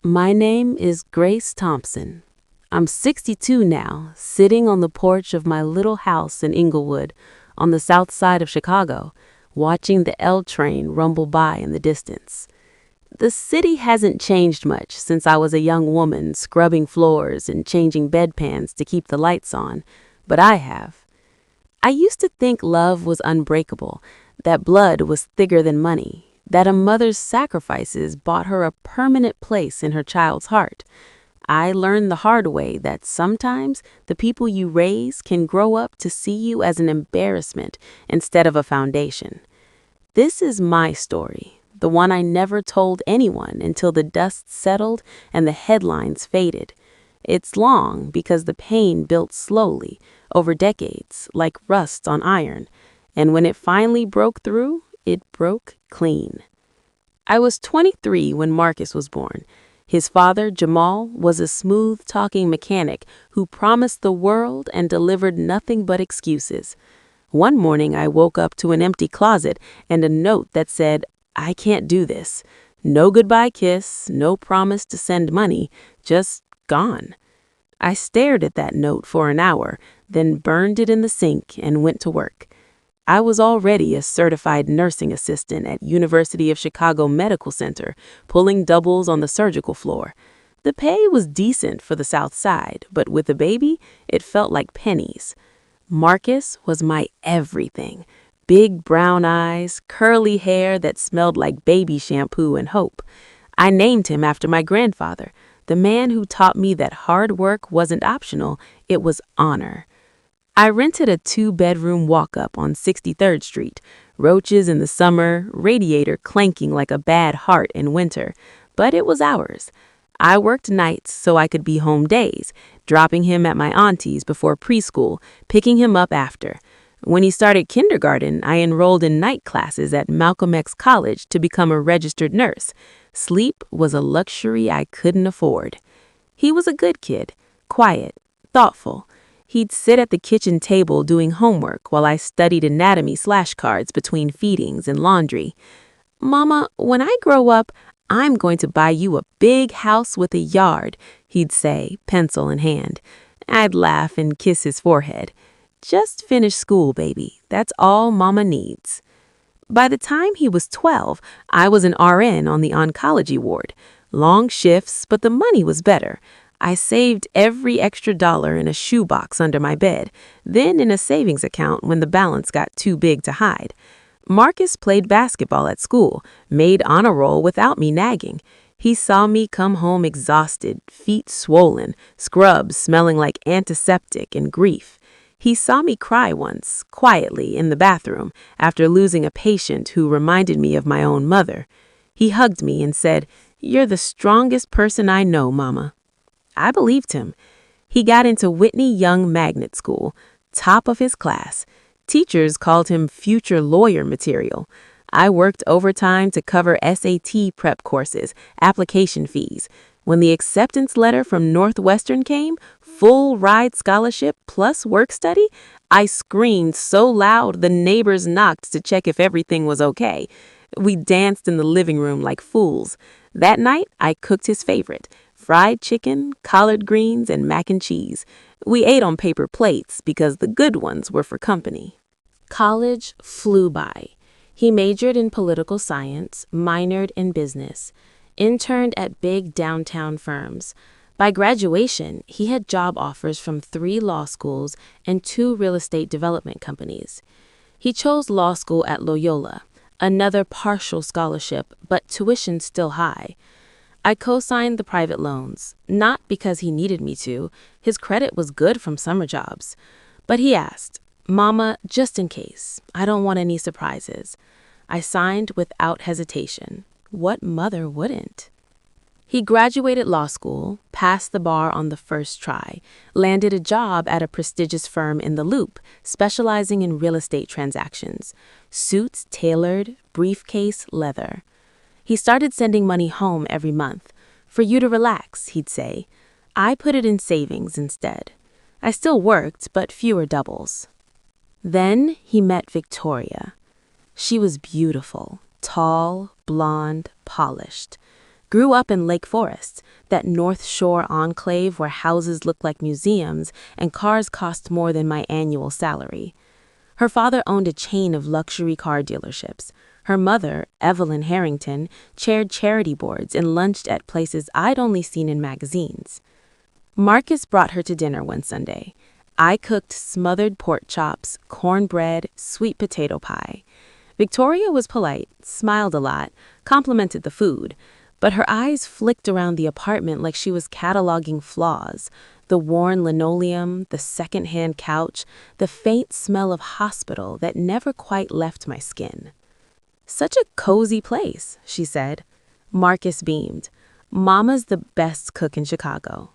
My name is Grace Thompson. I'm 62 now, sitting on the porch of my little house in Inglewood, on the south side of Chicago, watching the L train rumble by in the distance. The city hasn't changed much since I was a young woman scrubbing floors and changing bedpans to keep the lights on, but I have. I used to think love was unbreakable, that blood was thicker than money, that a mother's sacrifices bought her a permanent place in her child's heart. I learned the hard way that sometimes the people you raise can grow up to see you as an embarrassment instead of a foundation. This is my story, the one I never told anyone until the dust settled and the headlines faded. It's long because the pain built slowly, over decades, like rust on iron, and when it finally broke through, it broke clean. I was 23 when Marcus was born. His father, Jamal, was a smooth-talking mechanic who promised the world and delivered nothing but excuses. One morning, I woke up to an empty closet and a note that said, "I can't do this. No goodbye kiss, no promise to send money, just gone." I stared at that note for an hour, then burned it in the sink and went to work. I was already a certified nursing assistant at University of Chicago Medical Center, pulling doubles on the surgical floor. The pay was decent for the South Side, but with a baby, it felt like pennies. Marcus was my everything. Big brown eyes, curly hair that smelled like baby shampoo and hope. I named him after my grandfather, the man who taught me that hard work wasn't optional, it was honor. I rented a 2-bedroom walk-up on 63rd Street, roaches in the summer, radiator clanking like a bad heart in winter, but it was ours. I worked nights so I could be home days, dropping him at my auntie's before preschool, picking him up after. When he started kindergarten, I enrolled in night classes at Malcolm X College to become a registered nurse. Sleep was a luxury I couldn't afford. He was a good kid, quiet, thoughtful. He'd sit at the kitchen table doing homework while I studied anatomy flashcards between feedings and laundry. "Mama, when I grow up, I'm going to buy you a big house with a yard," he'd say, pencil in hand. I'd laugh and kiss his forehead. "Just finish school, baby. That's all Mama needs." By the time he was 12, I was an RN on the oncology ward. Long shifts, but the money was better. I saved every extra dollar in a shoebox under my bed, then in a savings account when the balance got too big to hide. Marcus played basketball at school, made honor roll without me nagging. He saw me come home exhausted, feet swollen, scrubs smelling like antiseptic and grief. He saw me cry once, quietly, in the bathroom, after losing a patient who reminded me of my own mother. He hugged me and said, "You're the strongest person I know, Mama." I believed him. He got into Whitney Young Magnet School, top of his class. Teachers called him future lawyer material. I worked overtime to cover SAT prep courses, application fees. When the acceptance letter from Northwestern came, full ride scholarship plus work study, I screamed so loud the neighbors knocked to check if everything was okay. We danced in the living room like fools. That night, I cooked his favorite, fried chicken, collard greens, and mac and cheese. We ate on paper plates because the good ones were for company. College flew by. He majored in political science, minored in business, interned at big downtown firms. By graduation, he had job offers from 3 law schools and 2 real estate development companies. He chose law school at Loyola, another partial scholarship, but tuition still high. I co-signed the private loans, not because he needed me to. His credit was good from summer jobs. But he asked, "Mama, just in case, I don't want any surprises." I signed without hesitation. What mother wouldn't? He graduated law school, passed the bar on the first try, landed a job at a prestigious firm in the Loop, specializing in real estate transactions. Suits tailored, briefcase leather. He started sending money home every month. "For you to relax," he'd say. I put it in savings instead. I still worked, but fewer doubles. Then he met Victoria. She was beautiful, tall, blonde, polished. Grew up in Lake Forest, that North Shore enclave where houses looked like museums and cars cost more than my annual salary. Her father owned a chain of luxury car dealerships. Her mother, Evelyn Harrington, chaired charity boards and lunched at places I'd only seen in magazines. Marcus brought her to dinner one Sunday. I cooked smothered pork chops, cornbread, sweet potato pie. Victoria was polite, smiled a lot, complimented the food, but her eyes flicked around the apartment like she was cataloging flaws. The worn linoleum, the second-hand couch, the faint smell of hospital that never quite left my skin. "Such a cozy place," she said. Marcus beamed. "Mama's the best cook in Chicago."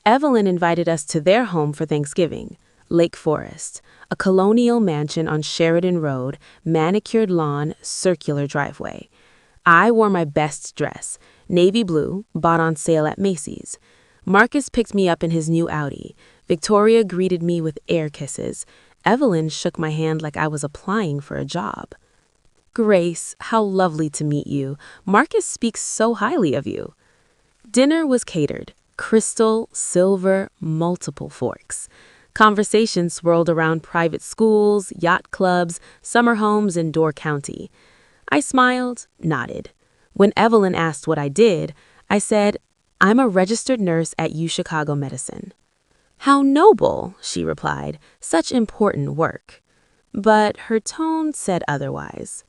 Evelyn invited us to their home for Thanksgiving, Lake Forest, a colonial mansion on Sheridan Road, manicured lawn, circular driveway. I wore my best dress, navy blue, bought on sale at Macy's. Marcus picked me up in his new Audi. Victoria greeted me with air kisses. Evelyn shook my hand like I was applying for a job. "Grace, how lovely to meet you. Marcus speaks so highly of you." Dinner was catered. Crystal, silver, multiple forks. Conversation swirled around private schools, yacht clubs, summer homes in Door County. I smiled, nodded. When Evelyn asked what I did, I said, "I'm a registered nurse at UChicago Medicine." "How noble," she replied, "such important work." But her tone said otherwise.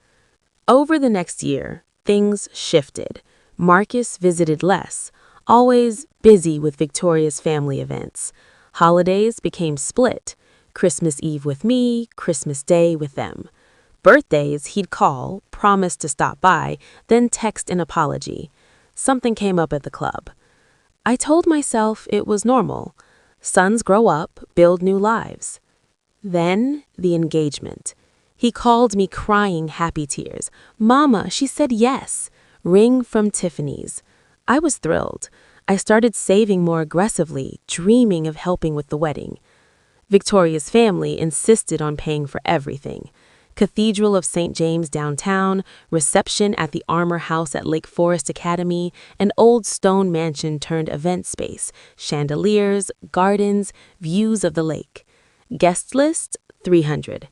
Over the next year, things shifted. Marcus visited less, always busy with Victoria's family events. Holidays became split. Christmas Eve with me, Christmas Day with them. Birthdays, he'd call, promise to stop by, then text an apology. Something came up at the club. I told myself it was normal. Sons grow up, build new lives. Then, the engagement. He called me crying happy tears. "Mama, she said yes." Ring from Tiffany's. I was thrilled. I started saving more aggressively, dreaming of helping with the wedding. Victoria's family insisted on paying for everything. Cathedral of St. James downtown, reception at the Armour House at Lake Forest Academy, an old stone mansion turned event space, chandeliers, gardens, views of the lake. Guest list, 300.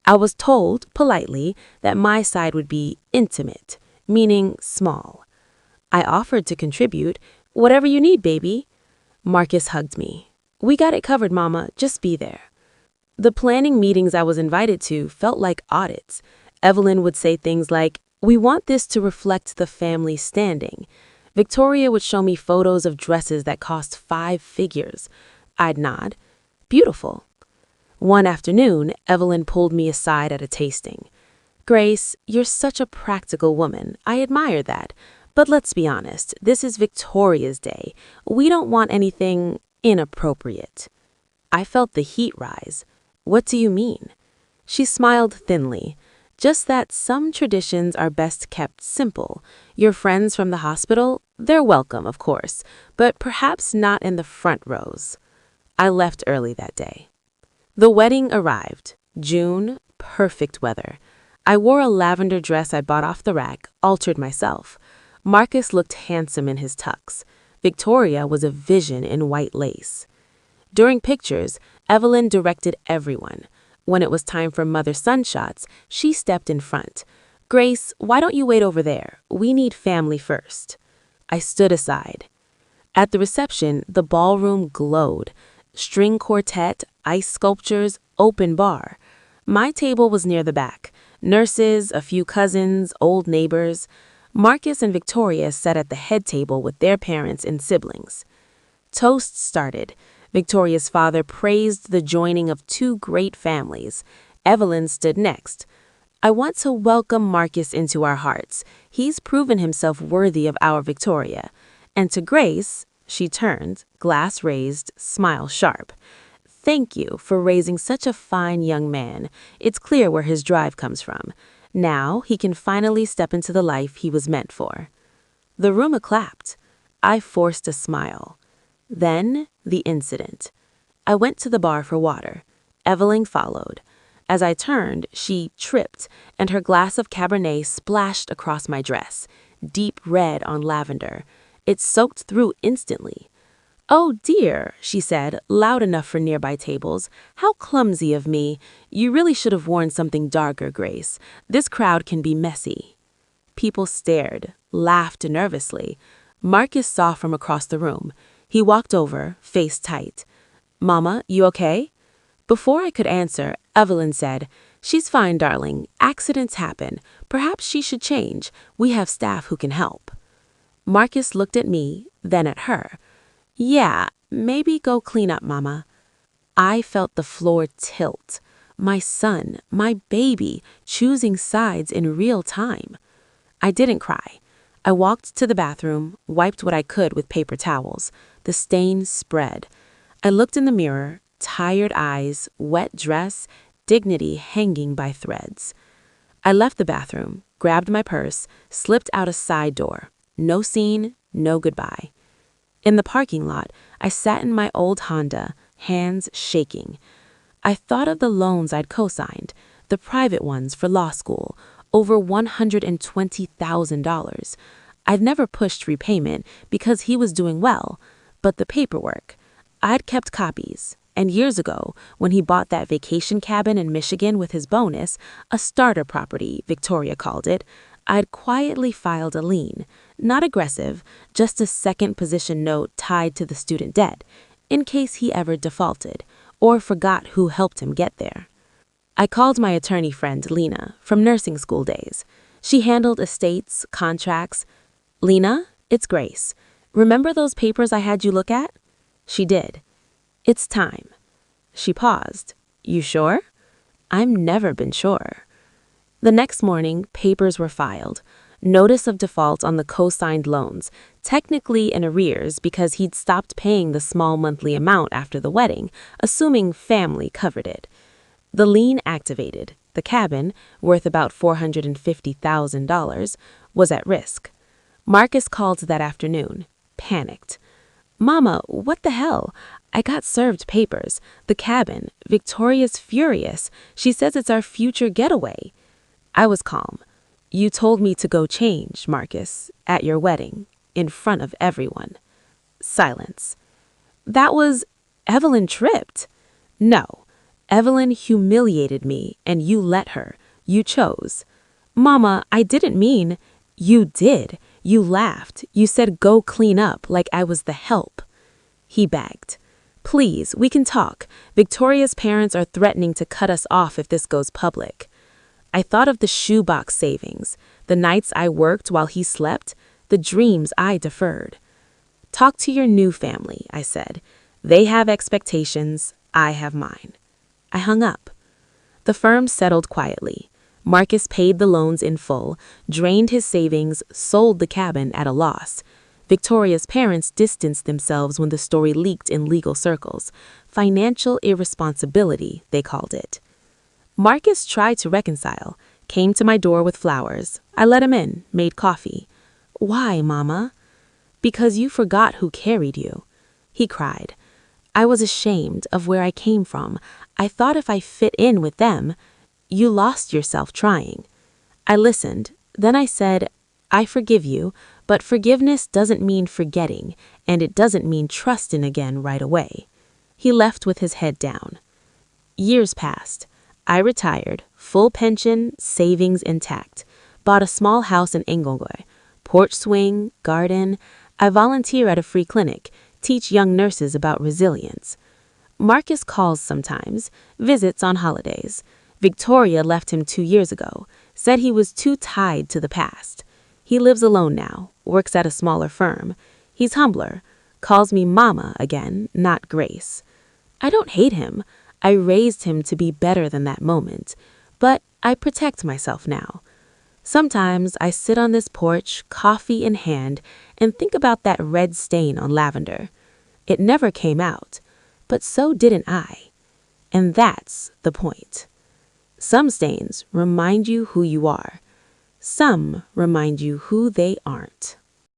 I was told, politely, that my side would be intimate, meaning small. I offered to contribute. "Whatever you need, baby." Marcus hugged me. "We got it covered, Mama. Just be there." The planning meetings I was invited to felt like audits. Evelyn would say things like, "We want this to reflect the family standing." Victoria would show me photos of dresses that cost 5 figures. I'd nod. "Beautiful." One afternoon, Evelyn pulled me aside at a tasting. "Grace, you're such a practical woman. I admire that. But let's be honest, this is Victoria's Day. We don't want anything inappropriate." I felt the heat rise. "What do you mean?" She smiled thinly. "Just that some traditions are best kept simple. Your friends from the hospital, they're welcome, of course, but perhaps not in the front rows." I left early that day. The wedding arrived. June, perfect weather. I wore a lavender dress I bought off the rack, altered myself. Marcus looked handsome in his tux. Victoria was a vision in white lace. During pictures, Evelyn directed everyone. When it was time for mother-son shots, she stepped in front. "Grace, why don't you wait over there? We need family first." I stood aside. At the reception, the ballroom glowed. String quartet, ice sculptures, open bar. My table was near the back. Nurses, a few cousins, old neighbors. Marcus and Victoria sat at the head table with their parents and siblings. Toasts started. Victoria's father praised the joining of 2 great families. Evelyn stood next. "I want to welcome Marcus into our hearts. He's proven himself worthy of our Victoria." And to Grace, she turned, glass raised, smile sharp. "Thank you for raising such a fine young man. It's clear where his drive comes from. Now he can finally step into the life he was meant for." The room clapped. I forced a smile. Then, the incident. I went to the bar for water. Evelyn followed. As I turned, she tripped, and her glass of Cabernet splashed across my dress. deep red on lavender. It soaked through instantly. "Oh dear," she said, loud enough for nearby tables. "How clumsy of me. You really should have worn something darker, Grace. This crowd can be messy." People stared, laughed nervously. Marcus saw from across the room. He walked over, face tight. "Mama, you okay?" Before I could answer, Evelyn said, "She's fine, darling. Accidents happen. Perhaps she should change. We have staff who can help." Marcus looked at me, then at her. "Yeah, maybe go clean up, Mama." I felt the floor tilt. My son, my baby, choosing sides in real time. I didn't cry. I walked to the bathroom, wiped what I could with paper towels. The stain spread. I looked in the mirror, tired eyes, wet dress, dignity hanging by threads. I left the bathroom, grabbed my purse, slipped out a side door. No scene, no goodbye. In the parking lot, I sat in my old Honda, hands shaking. I thought of the loans I'd co-signed, the private ones for law school, over $120,000. I'd never pushed repayment because he was doing well, but the paperwork. I'd kept copies, and years ago, when he bought that vacation cabin in Michigan with his bonus, a starter property, Victoria called it, I'd quietly filed a lien. Not aggressive, just a second position note tied to the student debt, in case he ever defaulted, or forgot who helped him get there. I called my attorney friend, Lena, from nursing school days. She handled estates, contracts. "Lena, it's Grace. Remember those papers I had you look at?" She did. "It's time." She paused. "You sure?" "I've never been sure." The next morning, papers were filed. Notice of default on the co-signed loans, technically in arrears because he'd stopped paying the small monthly amount after the wedding, assuming family covered it. The lien activated. The cabin, worth about $450,000, was at risk. Marcus called that afternoon, panicked. "Mama, what the hell? I got served papers. The cabin. Victoria's furious. She says it's our future getaway." I was calm. "You told me to go change, Marcus, at your wedding, in front of everyone." Silence. "That was... Evelyn tripped." "No. Evelyn humiliated me, and you let her. You chose." "Mama, I didn't mean..." "You did. You laughed. You said go clean up like I was the help." He begged. "Please, we can talk. Victoria's parents are threatening to cut us off if this goes public." I thought of the shoebox savings, the nights I worked while he slept, the dreams I deferred. "Talk to your new family," I said. "They have expectations. I have mine." I hung up. The firm settled quietly. Marcus paid the loans in full, drained his savings, sold the cabin at a loss. Victoria's parents distanced themselves when the story leaked in legal circles. Financial irresponsibility, they called it. Marcus tried to reconcile, came to my door with flowers. I let him in, made coffee. "Why, Mama?" "Because you forgot who carried you." He cried. "I was ashamed of where I came from. I thought if I fit in with them..." "You lost yourself trying." I listened. Then I said, "I forgive you, but forgiveness doesn't mean forgetting, and it doesn't mean trusting again right away." He left with his head down. Years passed. I retired, full pension, savings intact. Bought a small house in Inglewood. Porch swing, garden. I volunteer at a free clinic, teach young nurses about resilience. Marcus calls sometimes, visits on holidays. Victoria left him 2 years ago, said he was too tied to the past. He lives alone now, works at a smaller firm. He's humbler, calls me Mama again, not Grace. I don't hate him. I raised him to be better than that moment, but I protect myself now. Sometimes I sit on this porch, coffee in hand, and think about that red stain on lavender. It never came out, but so didn't I. And that's the point. Some stains remind you who you are. Some remind you who they aren't.